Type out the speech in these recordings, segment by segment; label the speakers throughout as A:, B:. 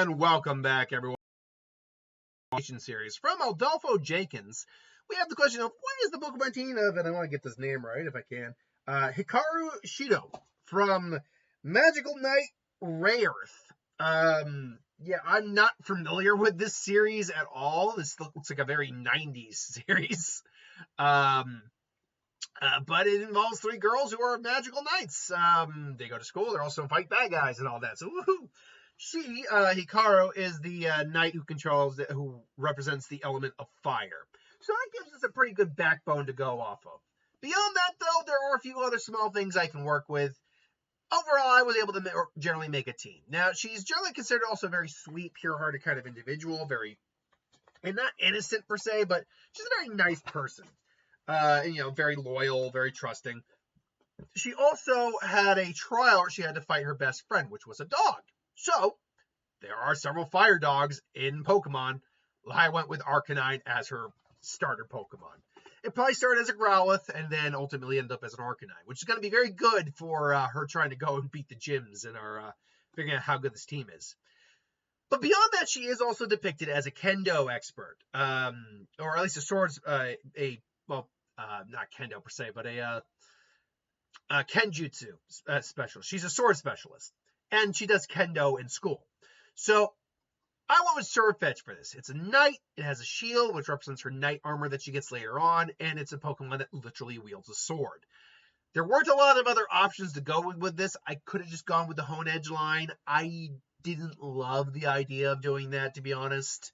A: And welcome back, everyone. Series from Adolfo Jenkins. We have the question of what is the Pokemon team of, and I want to get this name right if I can. Hikaru Shidou from Magical Knight Rayearth. Yeah, I'm not familiar with this series at all. This looks like a very 90s series. But it involves three girls who are magical knights. They go to school. They're also fight bad guys and all that. So, woohoo! She, Hikaru, is the knight who represents the element of fire. So that gives us a pretty good backbone to go off of. Beyond that, though, there are a few other small things I can work with. Overall, I was able to generally make a team. Now, she's generally considered also a very sweet, pure-hearted kind of individual, and not innocent per se, but she's a very nice person. Very loyal, very trusting. She also had a trial where she had to fight her best friend, which was a dog. So, there are several fire dogs in Pokemon. I went with Arcanine as her starter Pokemon. It probably started as a Growlithe and then ultimately ended up as an Arcanine, which is going to be very good for her trying to go and beat the gyms and figuring out how good this team is. But beyond that, she is also depicted as a Kendo expert, or at least a swords, not Kendo per se, but a Kenjutsu specialist. She's a sword specialist, and she does Kendo in school. So I went with Sword Fetch for this. It's a knight. It has a shield, which represents her knight armor that she gets later on, and it's a Pokemon that literally wields a sword. There weren't a lot of other options to go with this. I could have just gone with the Hone Edge line. I didn't love the idea of doing that, to be honest,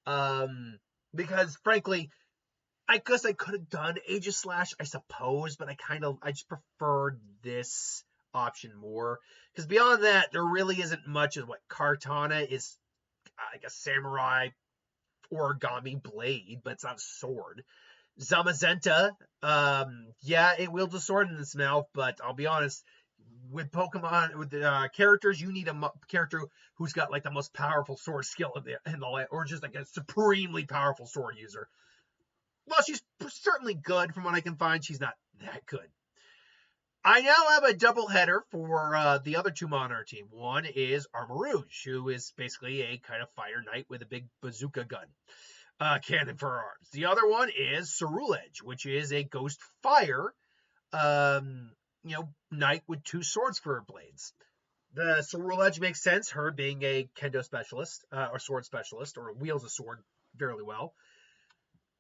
A: because frankly, I guess I could have done Aegislash, I suppose, but I just preferred this option more, because beyond that, there really isn't much of what Kartana is. Like a samurai origami blade, but it's not a sword. Zamazenta, it wields a sword in its mouth, but I'll be honest, with Pokemon, with the characters, you need a character who's got like the most powerful sword skill in the land, or just like a supremely powerful sword user. Well, she's certainly good from what I can find. She's not that good. I now have a doubleheader for the other two on our team. One is Armarouge, who is basically a kind of fire knight with a big bazooka gun, cannon for arms. The other one is Cerulege, which is a ghost fire, knight with two swords for her blades. The Cerulege makes sense, her being a Kendo specialist, or sword specialist, or wields a sword fairly well.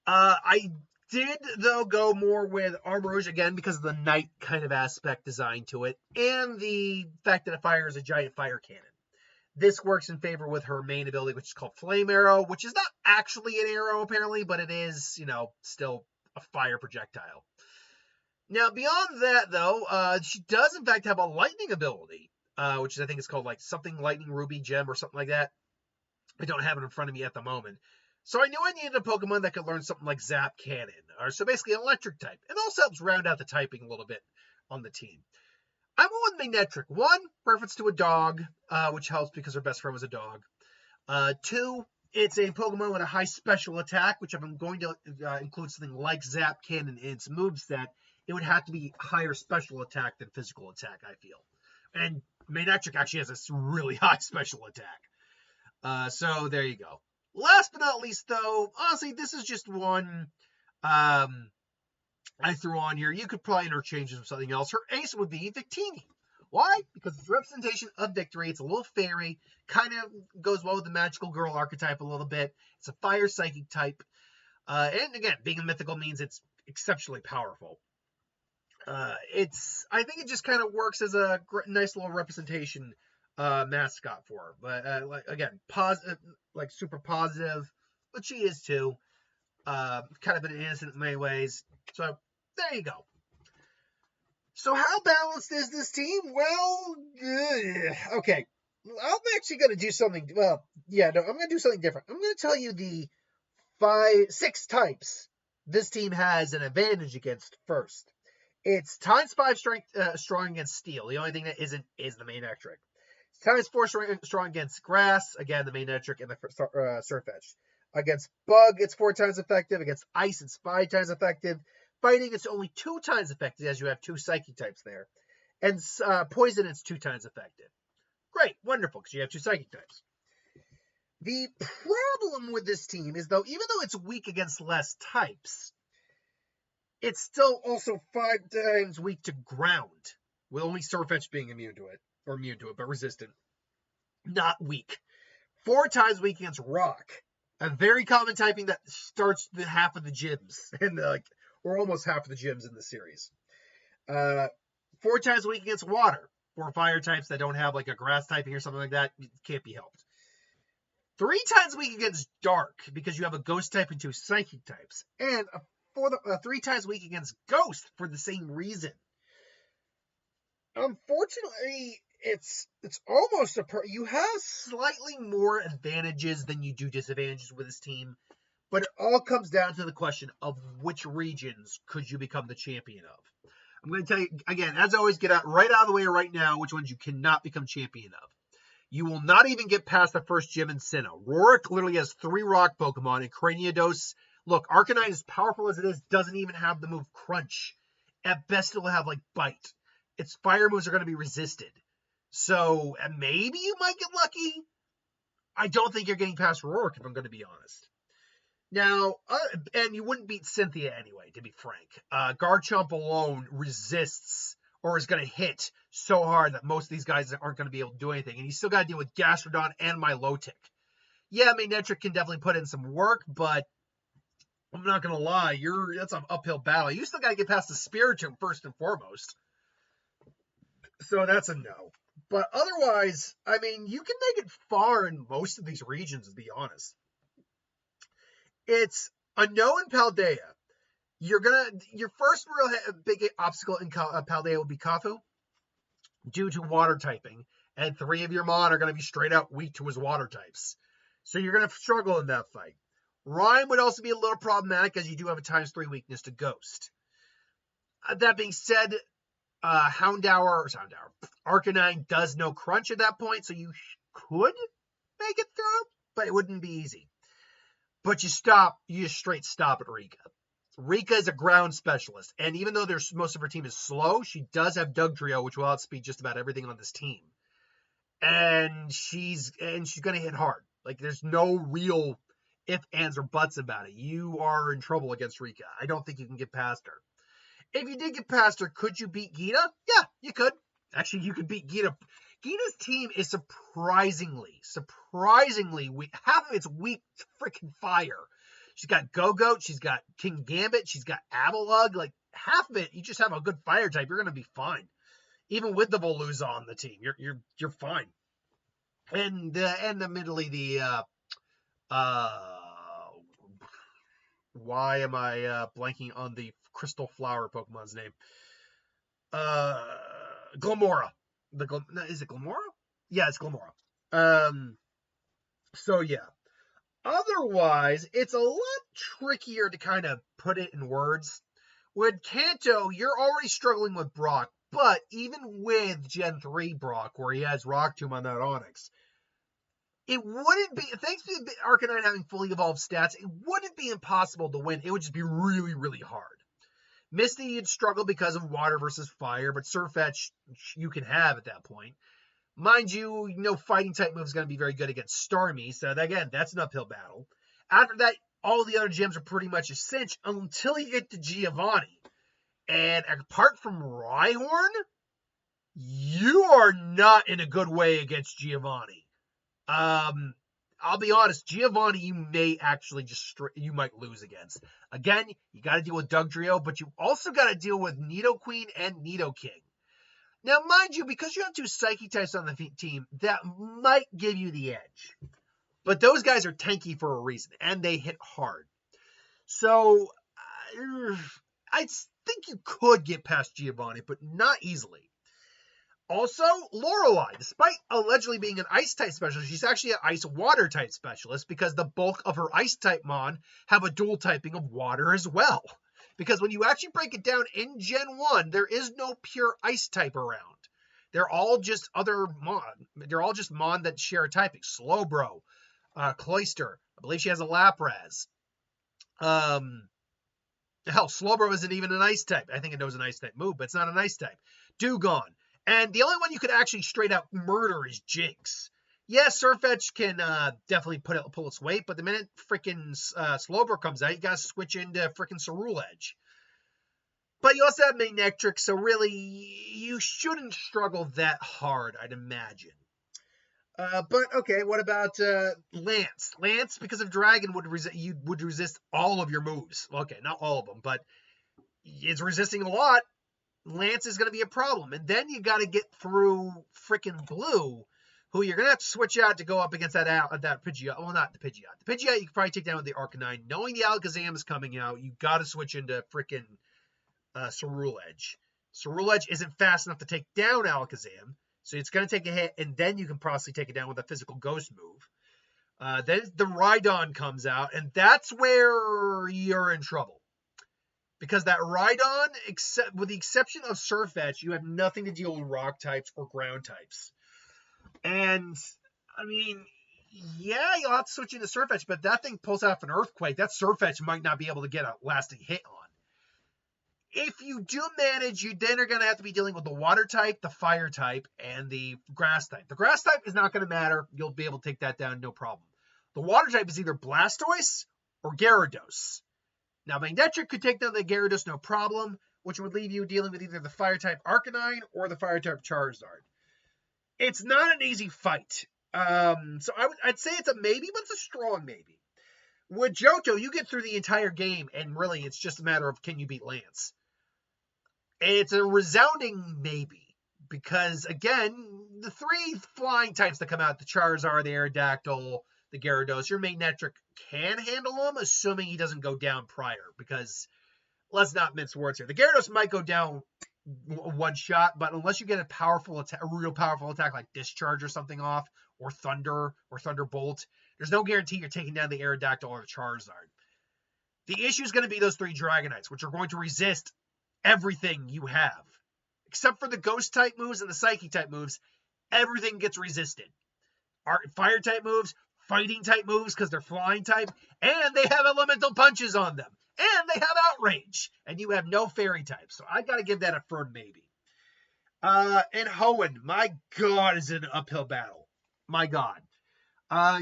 A: I did, though, go more with Armarouge again because of the knight kind of aspect design to it, and the fact that it fires a giant fire cannon. This works in favor with her main ability, which is called Flame Arrow, which is not actually an arrow, apparently, but it is, still a fire projectile. Now, beyond that, though, she does, in fact, have a lightning ability, which I think is called, like, something Lightning Ruby Gem or something like that. I don't have it in front of me at the moment. So I knew I needed a Pokemon that could learn something like Zap Cannon, or so basically an electric type. It also helps round out the typing a little bit on the team. I'm on Manectric. One, reference to a dog, which helps because her best friend was a dog. Two, it's a Pokemon with a high special attack, which if I'm going to include something like Zap Cannon in its moveset, it would have to be higher special attack than physical attack, I feel. And Manectric actually has a really high special attack. So there you go. Last but not least, though, honestly, this is just one I threw on here. You could probably interchange it with something else. Her ace would be Victini. Why? Because it's a representation of victory. It's a little fairy. Kind of goes well with the magical girl archetype a little bit. It's a fire psychic type. And again, being a mythical means it's exceptionally powerful. I think it just kind of works as a nice little representation mascot for her, but again, positive, like super positive, but she is too. Kind of an innocent in many ways. So there you go. So how balanced is this team? Well, okay. I'm actually going to do something. I'm going to do something different. I'm going to tell you the 6 types this team has an advantage against first. It's ×5 strength, strong against steel. The only thing that isn't is the Manectric. ×4 strong against grass. Again, the Manectric and the Surfetch. Against bug, it's 4 times effective. Against ice, it's 5 times effective. Fighting, it's only 2 times effective, as you have 2 psychic types there. And poison, it's 2 times effective. Great, wonderful, because you have 2 psychic types. The problem with this team is, though, even though it's weak against less types, it's still also 5 times weak to ground, with only Surfetch being immune to it, but resistant. Not weak. 4 times weak against rock, a very common typing that starts the half of the gyms, or almost half of the gyms in the series. 4 times weak against water, 4 fire types that don't have like a grass typing or something like that, can't be helped. 3 times weak against dark, because you have a ghost type and 2 psychic types, and 3 times weak against ghost for the same reason. Unfortunately, it's almost you have slightly more advantages than you do disadvantages with this team, but it all comes down to the question of which regions could you become the champion of. I'm going to tell you again, as always, get out right out of the way right now which ones you cannot become champion of. You will not even get past the first gym in Sinnoh. Rorik literally has 3 rock Pokemon, and Cranidos, look, Arcanine, as powerful as it is, doesn't even have the move Crunch. At best, it'll have, like, Bite. Its fire moves are going to be resisted. So, maybe you might get lucky. I don't think you're getting past Rorik, if I'm going to be honest. Now, and you wouldn't beat Cynthia anyway, to be frank. Garchomp alone resists, or is going to hit so hard that most of these guys aren't going to be able to do anything. And you still got to deal with Gastrodon and Milotic. Yeah, Manectric can definitely put in some work, but I'm not going to lie, that's an uphill battle. You still got to get past the Spiritomb first and foremost. So that's a no. But otherwise, I mean, you can make it far in most of these regions, to be honest. It's a no in Paldea. Your first real big obstacle in Paldea will be Kafu, due to water typing, and 3 of your Mon are going to be straight out weak to his water types. So you're going to struggle in that fight. Rhyme would also be a little problematic, as you do have a ×3 weakness to Ghost. That being said, Arcanine does no Crunch at that point, so you could make it through, but it wouldn't be easy. But you just straight stop at Rika. Rika is a ground specialist, and even though most of her team is slow, she does have Dugtrio, which will outspeed just about everything on this team. And she's going to hit hard. Like, there's no real ifs, ands, or buts about it. You are in trouble against Rika. I don't think you can get past her. If you did get past her, could you beat Gita? Yeah, you could. Actually, you could beat Gita. Gita's team is surprisingly weak. Half of it's weak to freaking fire. She's got Go-Goat, she's got King Gambit, she's got Avalugg. Like, half of it, you just have a good fire type, you're going to be fine. Even with the Veluza on the team, you're fine. And admittedly, why am I blanking on the Crystal Flower Pokemon's name? Glamora. Is it Glamora? Yeah, it's Glamora. So yeah. Otherwise, it's a lot trickier to kind of put it in words. With Kanto, you're already struggling with Brock, but even with Gen 3 Brock, where he has Rock Tomb on that Onix, it wouldn't be, thanks to Arcanine having fully evolved stats, it wouldn't be impossible to win. It would just be really, really hard. Misty, you'd struggle because of water versus fire, but Surfetch you can have at that point. Mind you, no fighting type move is going to be very good against Starmie, so again, that's an uphill battle. After that, all the other gyms are pretty much a cinch until you get to Giovanni. And apart from Rhyhorn, you are not in a good way against Giovanni. I'll be honest, Giovanni you may actually you might lose against. Again, you got to deal with Dugtrio, but you also got to deal with Nidoqueen and Nidoking. Now, mind you, because you have 2 Psychic types on the team, that might give you the edge. But those guys are tanky for a reason, and they hit hard. So, I think you could get past Giovanni, but not easily. Also, Lorelei, despite allegedly being an Ice-type specialist, she's actually an Ice-Water-type specialist because the bulk of her Ice-type Mon have a dual typing of Water as well. Because when you actually break it down in Gen 1, there is no pure Ice type around. They're all just other Mon. They're all just Mon that share a typing. Slowbro, Cloyster. I believe she has a Lapras. Hell, Slowbro isn't even an Ice type. I think it knows an Ice type move, but it's not an Ice type. Dewgong. And the only one you could actually straight out murder is Jinx. Yeah, Surf Edge can definitely pull its weight, but the minute freaking Slowbro comes out, you gotta switch into freaking Cerule Edge. But you also have Manectric, so really you shouldn't struggle that hard, I'd imagine. But okay, what about Lance? Lance, because of Dragon, you would resist all of your moves. Okay, not all of them, but it's resisting a lot. Lance is going to be a problem, and then you got to get through freaking Blue, who you're going to have to switch out to go up against that Pidgeot. Well, not the Pidgeot. The Pidgeot you can probably take down with the Arcanine. Knowing the Alakazam is coming out, you got to switch into freaking Cerule Edge. Cerule Edge isn't fast enough to take down Alakazam, so it's going to take a hit, and then you can possibly take it down with a physical ghost move. Then the Rhydon comes out, and that's where you're in trouble. Because that Rhydon, with the exception of Surf Edge, you have nothing to deal with rock types or ground types. And, I mean, yeah, you'll have to switch into Surf Edge, but that thing pulls off an Earthquake. That Surf Edge might not be able to get a lasting hit on. If you do manage, you then are going to have to be dealing with the Water type, the Fire type, and the Grass type. The Grass type is not going to matter. You'll be able to take that down, no problem. The Water type is either Blastoise or Gyarados. Now, Manectric could take down the Gyarados, no problem, which would leave you dealing with either the Fire-type Arcanine or the Fire-type Charizard. It's not an easy fight. So I'd say it's a maybe, but it's a strong maybe. With Johto, you get through the entire game, and really, it's just a matter of can you beat Lance. It's a resounding maybe, because, again, the three flying types that come out, the Charizard, the Aerodactyl, the Gyarados, your Manectric can handle him, assuming he doesn't go down prior, because let's not mince words here. The Gyarados might go down one shot, but unless you get a real powerful attack like Discharge or something off, or Thunder, or Thunderbolt, there's no guarantee you're taking down the Aerodactyl or the Charizard. The issue is going to be those three Dragonites, which are going to resist everything you have. Except for the Ghost-type moves and the Psychic-type moves, everything gets resisted. Fire-type moves, Fighting-type moves because they're Flying-type, and they have Elemental Punches on them. And they have Outrage, and you have no Fairy-type. So I got to give that a firm maybe. And Hoenn, my God, is it an uphill battle. My God.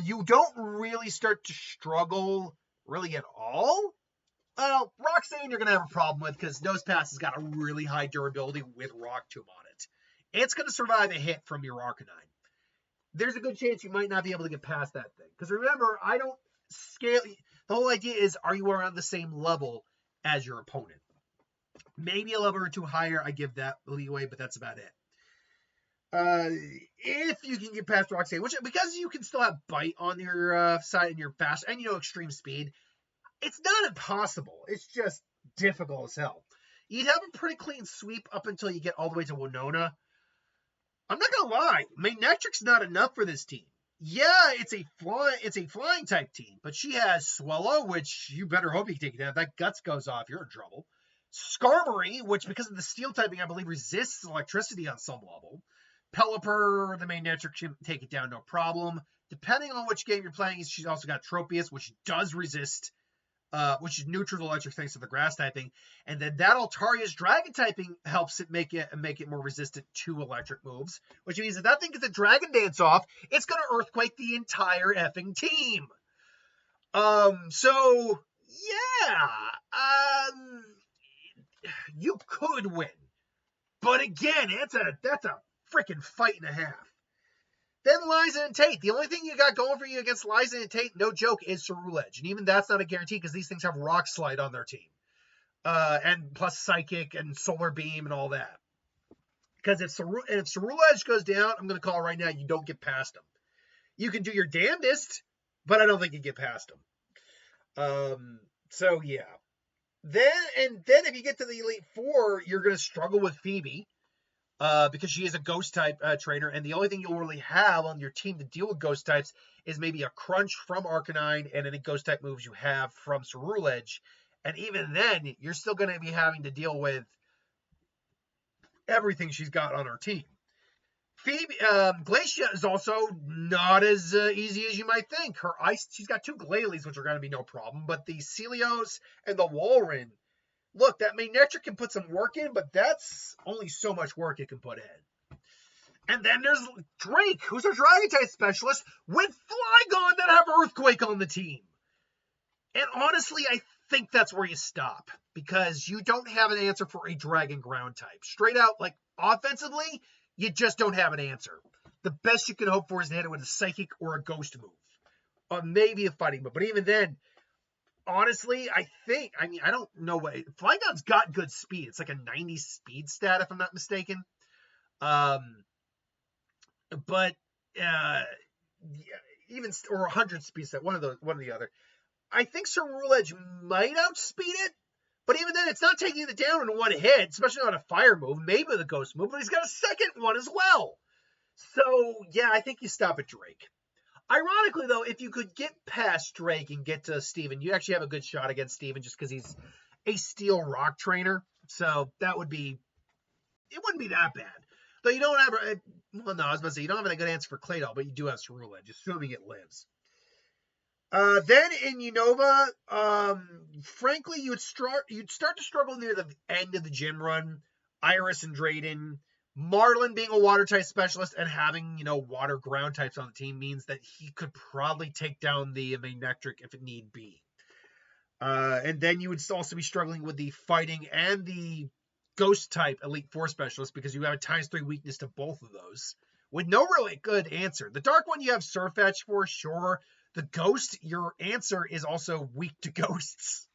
A: You don't really start to struggle really at all. Well, Roxanne you're going to have a problem with because Nosepass has got a really high durability with Rock Tomb on it. It's going to survive a hit from your Arcanine. There's a good chance you might not be able to get past that thing. Because remember, I don't scale. The whole idea is, are you around the same level as your opponent? Maybe a level or two higher, I give that leeway, but that's about it. If you can get past Roxanne, which because you can still have Bite on your side and you're fast, and Extreme Speed, it's not impossible. It's just difficult as hell. You'd have a pretty clean sweep up until you get all the way to Winona. I'm not gonna lie, Manectric's not enough for this team. Yeah, it's a flying type team, but she has Swellow, which you better hope you can take it down. If that Guts goes off, you're in trouble. Skarmory, which because of the steel typing, I believe resists electricity on some level. Pelipper, the Manectric can take it down, no problem. Depending on which game you're playing, she's also got Tropius, which does resist, which is neutral to electric thanks to the grass typing. And then that Altaria's dragon typing helps it make it more resistant to electric moves, which means if that thing gets a Dragon Dance off, it's going to Earthquake the entire effing team. So, yeah. You could win. But again, that's a freaking fight and a half. Then Liza and Tate. The only thing you got going for you against Liza and Tate, no joke, is Cerule Edge. And even that's not a guarantee because these things have Rock Slide on their team. And plus Psychic and Solar Beam and all that. Because if Cerule Edge goes down, I'm going to call right now, you don't get past them. You can do your damnedest, but I don't think you get past them. So, yeah. Then if you get to the Elite Four, you're going to struggle with Phoebe. Because she is a ghost type trainer, and the only thing you'll really have on your team to deal with ghost types is maybe a Crunch from Arcanine and any ghost type moves you have from Cerule Edge. And even then, you're still going to be having to deal with everything she's got on her team. Phoebe, Glacia is also not as easy as you might think. Her ice, she's got two Glalie, which are going to be no problem, but the Celios and the Walrein, look, that Manectric can put some work in, but that's only so much work it can put in. And then there's Drake, who's a Dragon type specialist with Flygon that have Earthquake on the team. And honestly, I think that's where you stop, because you don't have an answer for a Dragon ground type. Straight out, like, offensively, you just don't have an answer. The best you can hope for is to hit it with a Psychic or a Ghost move. Or maybe a Fighting move. But even then, honestly, I don't know what... Flygon's got good speed. It's like a 90 speed stat, if I'm not mistaken. But yeah, even... Or 100 speed stat, one or the other. I think Cerule Edge might outspeed it, but even then, it's not taking it down in one hit, especially on a fire move, maybe with a ghost move, but he's got a second one as well. So, yeah, I think you stop at Drake. Ironically, though, if you could get past Drake and get to Steven, you actually have a good shot against Steven just because he's a Steel Rock trainer. So that would be, it wouldn't be that bad. Though you don't have, well, no, I was about to say, you don't have a good answer for Claydol, but you do have Cerule Edge, assuming it lives. Then in Unova, frankly, you'd start to struggle near the end of the gym run. Iris and Drayden, Marlin being a water type specialist and having, water ground types on the team means that he could probably take down the Manectric if it need be. And then you would also be struggling with the fighting and the ghost type Elite Four specialist because you have a ×3 weakness to both of those with no really good answer. The dark one you have Surfetch for, sure. The ghost, your answer is also weak to ghosts.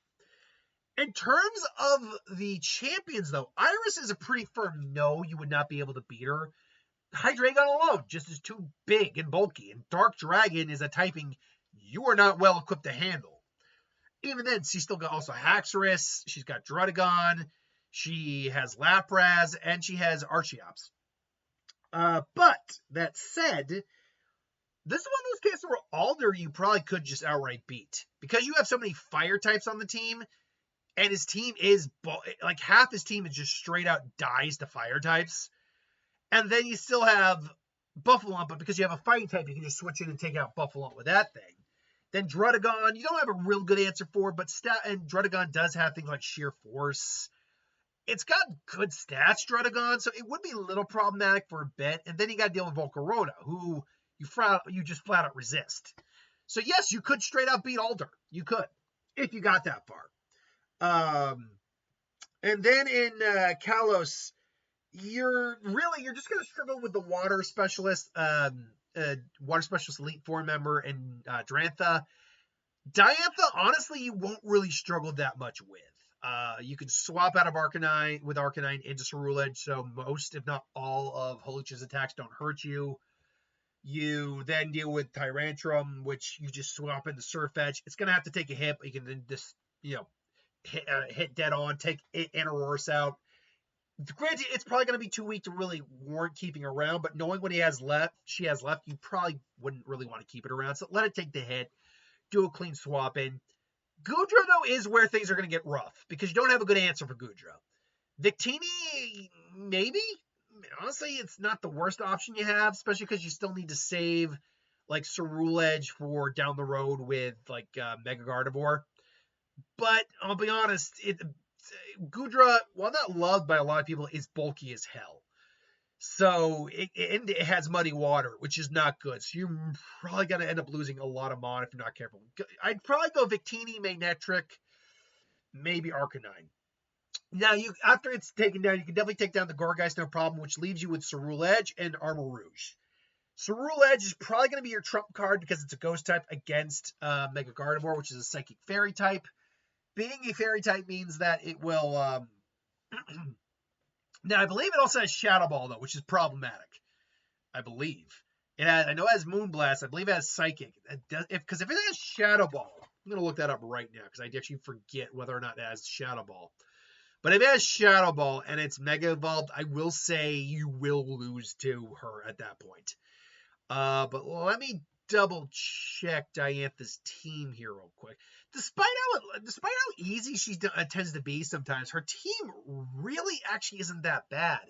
A: In terms of the champions, though, Iris is a pretty firm no. You would not be able to beat her. Hydreigon alone just is too big and bulky. And Dark Dragon is a typing you are not well equipped to handle. Even then, she's still got also Haxorus. She's got Druddigon. She has Lapras. And she has Archeops. But that said... This is one of those cases where Alder you probably could just outright beat. Because you have so many fire types on the team, and his team is, like, half his team is just straight out dies to fire types. And then you still have Buffalump, but because you have a fighting type, you can just switch in and take out Buffalump with that thing. Then Druddigon, you don't have a real good answer for, but and Druddigon does have things like Sheer Force. It's got good stats, Druddigon, so it would be a little problematic for a bit. And then you got to deal with Volcarona, who... You just flat out resist. So yes, you could straight out beat Alder. You could, if you got that far. And then in Kalos, you're just going to struggle with the water specialist Elite Four member and Diantha. Diantha, honestly, you won't really struggle that much with. You can swap out of Arcanine into Cerule Edge, so most, if not all, of Hawlucha's attacks don't hurt you. You then deal with Tyrantrum, which you just swap into Surfetch. It's going to have to take a hit, but you can then just, hit dead on, take Anororus out. Granted, it's probably going to be too weak to really warrant keeping around, but knowing what she has left, you probably wouldn't really want to keep it around. So let it take the hit, do a clean swap in. Goodra, though, is where things are going to get rough, because you don't have a good answer for Goodra. Victini, maybe? Honestly, it's not the worst option you have, especially because you still need to save, like, Cerule Edge for down the road with, like, Mega Gardevoir. But I'll be honest, Goodra, while not loved by a lot of people, is bulky as hell. So it has muddy water, which is not good. So you're probably going to end up losing a lot of Mon if you're not careful. I'd probably go Victini, Manectric, maybe Arcanine. Now, after it's taken down, you can definitely take down the Gourgeist, no problem, which leaves you with Cerule Edge and Armor Rouge. Cerule Edge is probably going to be your trump card because it's a ghost type against Mega Gardevoir, which is a Psychic Fairy type. Being a Fairy type means that it will... Now, I believe it also has Shadow Ball, though, which is problematic. I believe. I know it has Moonblast. I believe it has Psychic. Because if it has Shadow Ball... I'm going to look that up right now because I actually forget whether or not it has Shadow Ball. But if it has Shadow Ball and it's Mega Evolved, I will say you will lose to her at that point. But let me double check Diantha's team here real quick. Despite how easy she tends to be sometimes, her team really actually isn't that bad.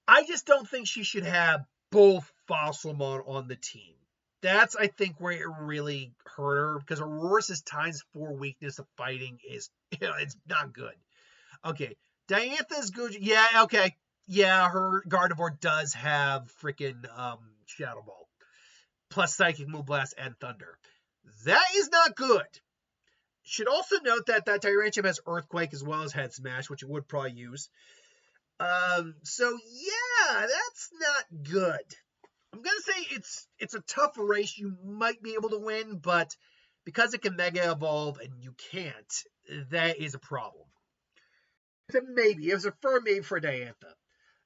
A: I just don't think she should have both Fossilmon on the team. That's, I think, where it really hurt her, because Aurora's ×4 weakness of fighting is, it's not good. Okay, Diantha's good. Yeah, okay. yeah, her Gardevoir does have freaking Shadow Ball, plus Psychic, Moonblast, and Thunder. That is not good. Should also note that that Tyranium has Earthquake as well as Head Smash, which it would probably use. So yeah, that's not good. I'm gonna say it's a tough race. You might be able to win, but because it can Mega Evolve and you can't, that is a problem. It's a maybe. It was a firm maybe for Diantha.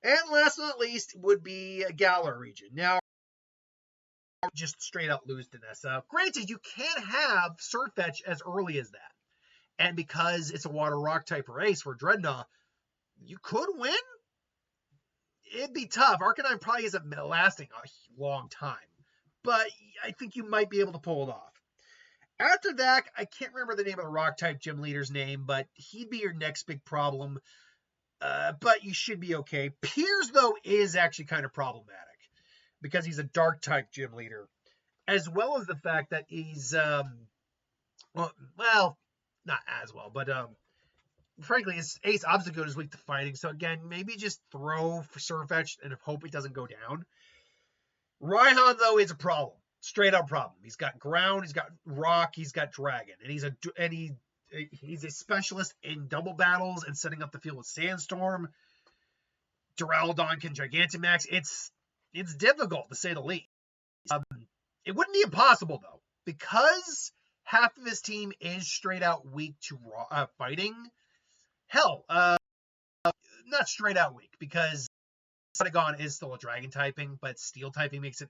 A: And last but not least would be a Galar region. Now, just straight out lose to Nessa. Granted, you can have Surfetch as early as that. And because it's a Water Rock type race for Dreadnought, you could win. It'd be tough. Arcanine probably isn't lasting a long time. But I think you might be able to pull it off. After that, I can't remember the name of the rock type gym leader's name, but he'd be your next big problem. But you should be okay. Piers, though, is actually kind of problematic because he's a dark type gym leader, as well as the fact that he's, well, not as well, but frankly, his Ace Obstagoon is weak to fighting. So again, maybe just throw for Surfetch and hope it doesn't go down. Raihan, though, is a problem. Straight up problem. He's got ground, he's got rock, he's got dragon, and he's a specialist in double battles and setting up the field with Sandstorm. Duraludon can Gigantamax. It's difficult to say the least. It wouldn't be impossible though, because half of his team is straight out weak to fighting. Hell, not straight out weak, because Polygon is still a dragon typing, but steel typing makes it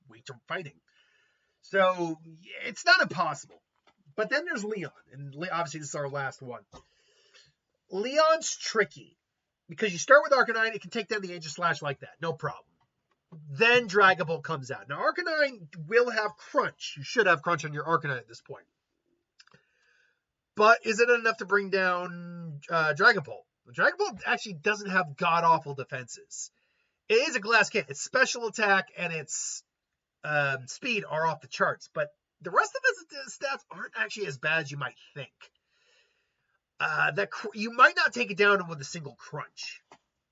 A: weak to fighting. So it's not impossible. But then there's Leon, and obviously this is our last one. Leon's tricky because you start with Arcanine, it can take down the Aegis Slash like that, no problem. Then Dragon Ball comes out. Now Arcanine will have Crunch. You should have Crunch on your Arcanine at this point. But is it enough to bring down Dragon Ball? Dragon Ball actually doesn't have god-awful defenses. It is a glass cannon. Its special attack and its speed are off the charts, but the rest of its stats aren't actually as bad as you might think. That you might not take it down with a single Crunch,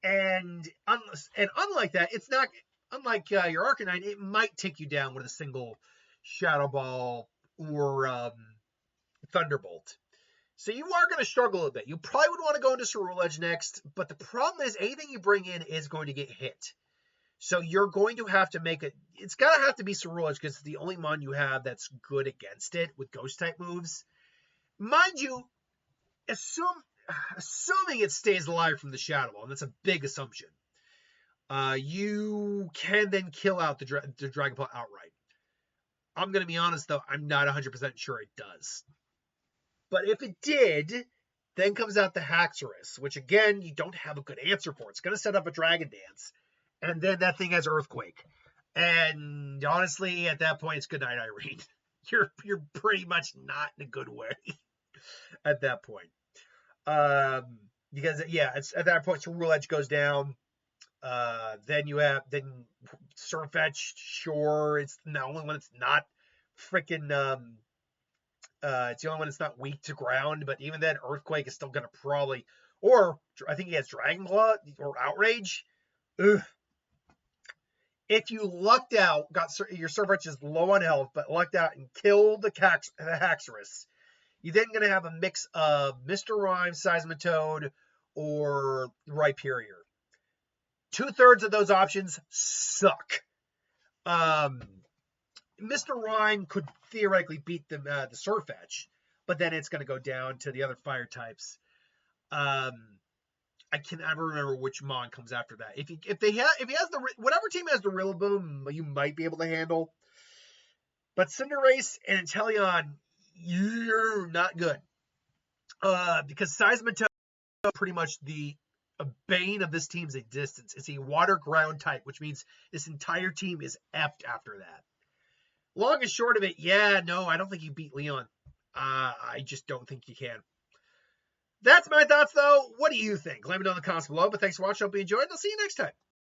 A: and unlike that, it's not unlike your Arcanine. It might take you down with a single Shadow Ball or Thunderbolt. So you are going to struggle a bit. You probably would want to go into Cerulean Edge next, but the problem is anything you bring in is going to get hit. So you're going to have to make it. It's got to have to be Cerulean Edge because it's the only mon you have that's good against it with Ghost type moves. Mind you, assuming it stays alive from the Shadow Ball, and that's a big assumption. You can then kill out the Dragon Ball outright. I'm going to be honest though, I'm not 100% sure it does. But if it did, then comes out the Haxorus, which again, you don't have a good answer for. It's going to set up a Dragon Dance, and then that thing has Earthquake. And honestly, at that point, it's goodnight, Irene. You're pretty much not in a good way at that point. Because yeah, it's at that point, Cerulean Edge goes down. Then you have Surfetch. Sure, it's the only one it's not freaking. It's the only one that's not weak to ground, but even then, Earthquake is still going to probably, or I think he has Dragon Claw or Outrage. Ugh. If you lucked out, your Surfetch is low on health, but lucked out and killed the Haxorus, you're then going to have a mix of Mr. Rhyme, Seismitoad, or Rhyperior. 2/3 of those options suck. Mr. Rhyme could theoretically beat the Surfetch, but then it's going to go down to the other fire types. I can never remember which mon comes after that. If he has whatever team has the Rillaboom, you might be able to handle. But Cinderace and Inteleon, you're not good. Because Seismitoad is pretty much a bane of this team's existence. It's a water ground type, which means this entire team is effed after that. Long and short of it, yeah, no, I don't think you beat Leon. I just don't think you can. That's my thoughts, though. What do you think? Let me know in the comments below. But thanks for watching. I hope you enjoyed. I'll see you next time.